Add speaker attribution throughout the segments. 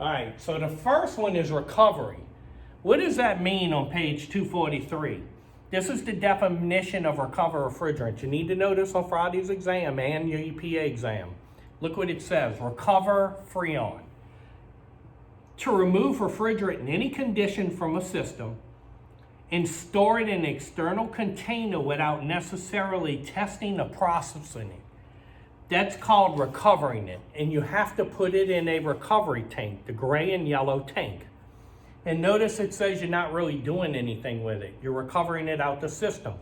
Speaker 1: All right, so the first one is recovery. What does that mean on page 243? This is the definition of recover refrigerant. You need to know this on Friday's exam and your EPA exam. Look what it says, recover freon. To remove refrigerant in any condition from a system and store it in an external container without necessarily testing or processing it. That's called recovering it, and you have to put it in a recovery tank, the gray and yellow tank. And notice it says you're not really doing anything with it. You're recovering it out the system.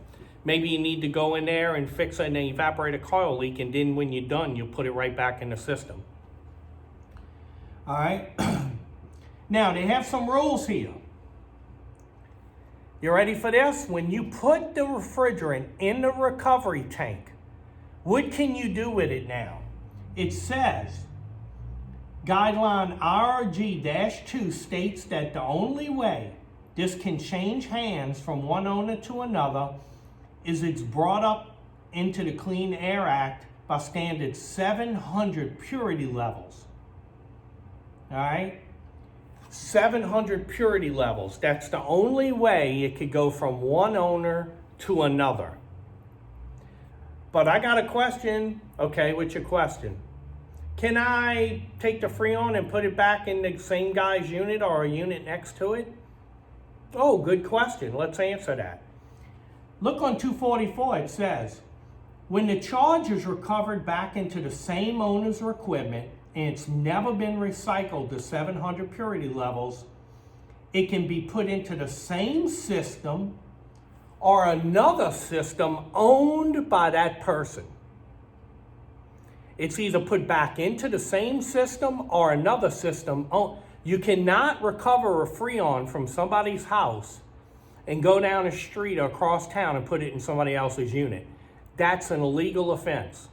Speaker 1: Maybe you need to go in there and fix an evaporator coil leak, and then when you're done, you'll put it right back in the system. All right. Now, they have some rules here. You ready for this? When you put the refrigerant in the recovery tank, what can you do with it now? It says, guideline RG-2 states that the only way this can change hands from one owner to another is it's brought up into the Clean Air Act by standard 700 purity levels. All right? 700 purity levels. That's the only way it could go from one owner to another. But I got a question. Okay, what's your question? Can I take the Freon and put it back in the same guy's unit or a unit next to it? Oh, good question. Let's answer that. Look on 244, it says, when the charge is recovered back into the same owner's equipment and it's never been recycled to 700 purity levels, it can be put into the same system or another system owned by that person. It's either put back into the same system or another system. You cannot recover a Freon from somebody's house and go down the street or across town and put it in somebody else's unit. That's an illegal offense.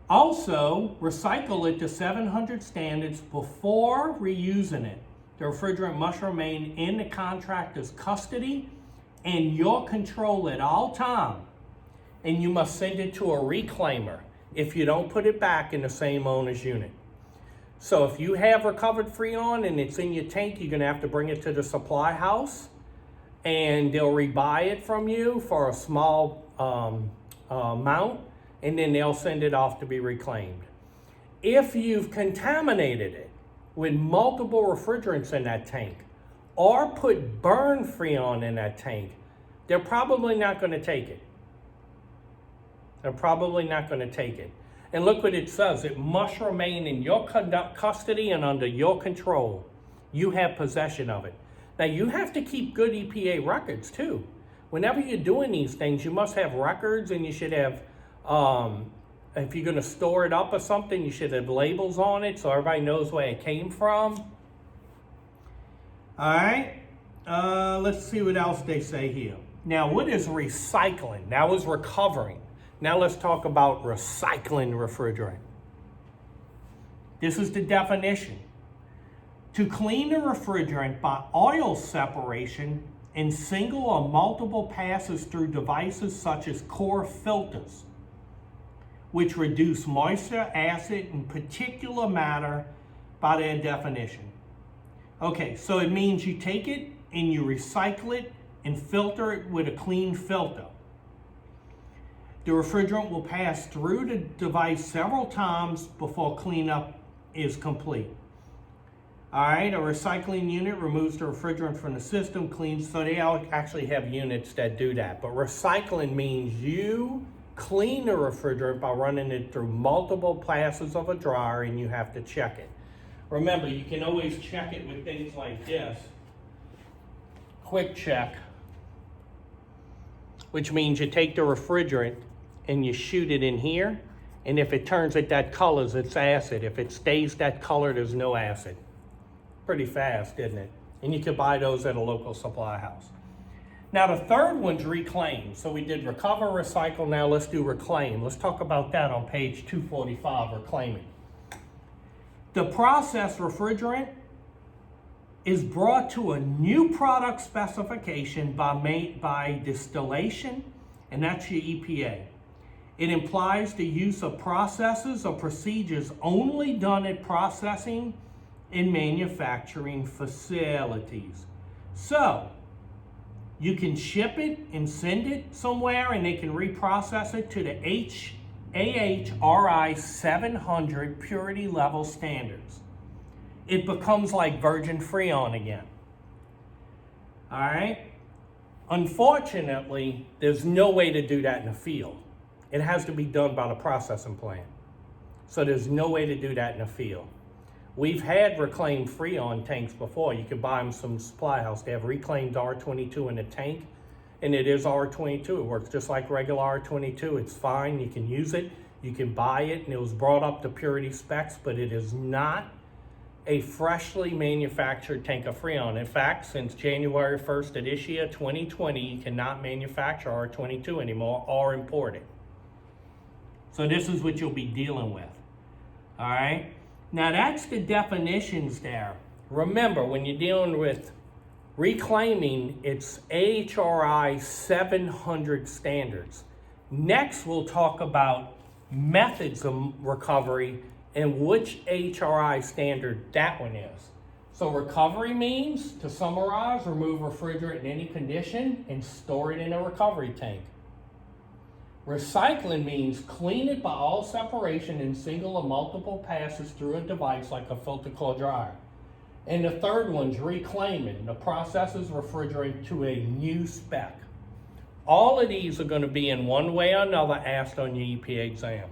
Speaker 1: Also, recycle it to 700 standards before reusing it. The refrigerant must remain in the contractor's custody and your control at all times. And you must send it to a reclaimer if you don't put it back in the same owner's unit. So if you have recovered Freon and it's in your tank, you're gonna have to bring it to the supply house and they'll rebuy it from you for a small amount, and then they'll send it off to be reclaimed. If you've contaminated it with multiple refrigerants in that tank or put burn Freon in that tank, they're probably not gonna take it. They're probably not gonna take it. And look what it says, it must remain in your custody and under your control. You have possession of it. Now you have to keep good EPA records too. Whenever you're doing these things, you must have records, and you should have, if you're gonna store it up or something, you should have labels on it so everybody knows where it came from. All right, let's see what else they say here. Now, what is recycling? That was recovering. Now let's talk about recycling refrigerant. This is the definition. To clean the refrigerant by oil separation in single or multiple passes through devices such as core filters, which reduce moisture, acid, and particulate matter by their definition. Okay, so it means you take it and you recycle it and filter it with a clean filter. The refrigerant will pass through the device several times before cleanup is complete. All right, a recycling unit removes the refrigerant from the system, cleans, so they actually have units that do that. But recycling means you clean the refrigerant by running it through multiple passes of a dryer, and you have to check it. Remember, you can always check it with things like this. Quick check, which means you take the refrigerant and you shoot it in here, and if it turns it that color, it's acid. If it stays that color, there's no acid. Pretty fast, isn't it? And you can buy those at a local supply house. Now the third one's reclaim. So we did recover, recycle, now let's do reclaim. Let's talk about that on page 245, reclaiming. The processed refrigerant is brought to a new product specification by distillation, and that's your EPA. It implies the use of processes or procedures only done at processing in manufacturing facilities. So, you can ship it and send it somewhere and they can reprocess it to the HAVCR 700 purity level standards. It becomes like virgin Freon again. All right? Unfortunately, there's no way to do that in the field. It has to be done by the processing plant. So there's no way to do that in the field. We've had reclaimed Freon tanks before. You can buy them from supply house. They have reclaimed R22 in the tank, and it is R22. It works just like regular R22. It's fine. You can use it. You can buy it, and it was brought up to purity specs, but it is not a freshly manufactured tank of Freon. In fact, since January 1st of this year, 2020, you cannot manufacture R22 anymore or import it. So this is what you'll be dealing with. All right? Now that's the definitions there. Remember, when you're dealing with reclaiming, it's HRI 700 standards. Next, we'll talk about methods of recovery and which HRI standard that one is. So recovery means, to summarize, remove refrigerant in any condition and store it in a recovery tank. Recycling means clean it by all separation in single or multiple passes through a device like a filter core dryer. And the third one's reclaiming. The process is refrigerant to a new spec. All of these are going to be in one way or another asked on your EPA exam.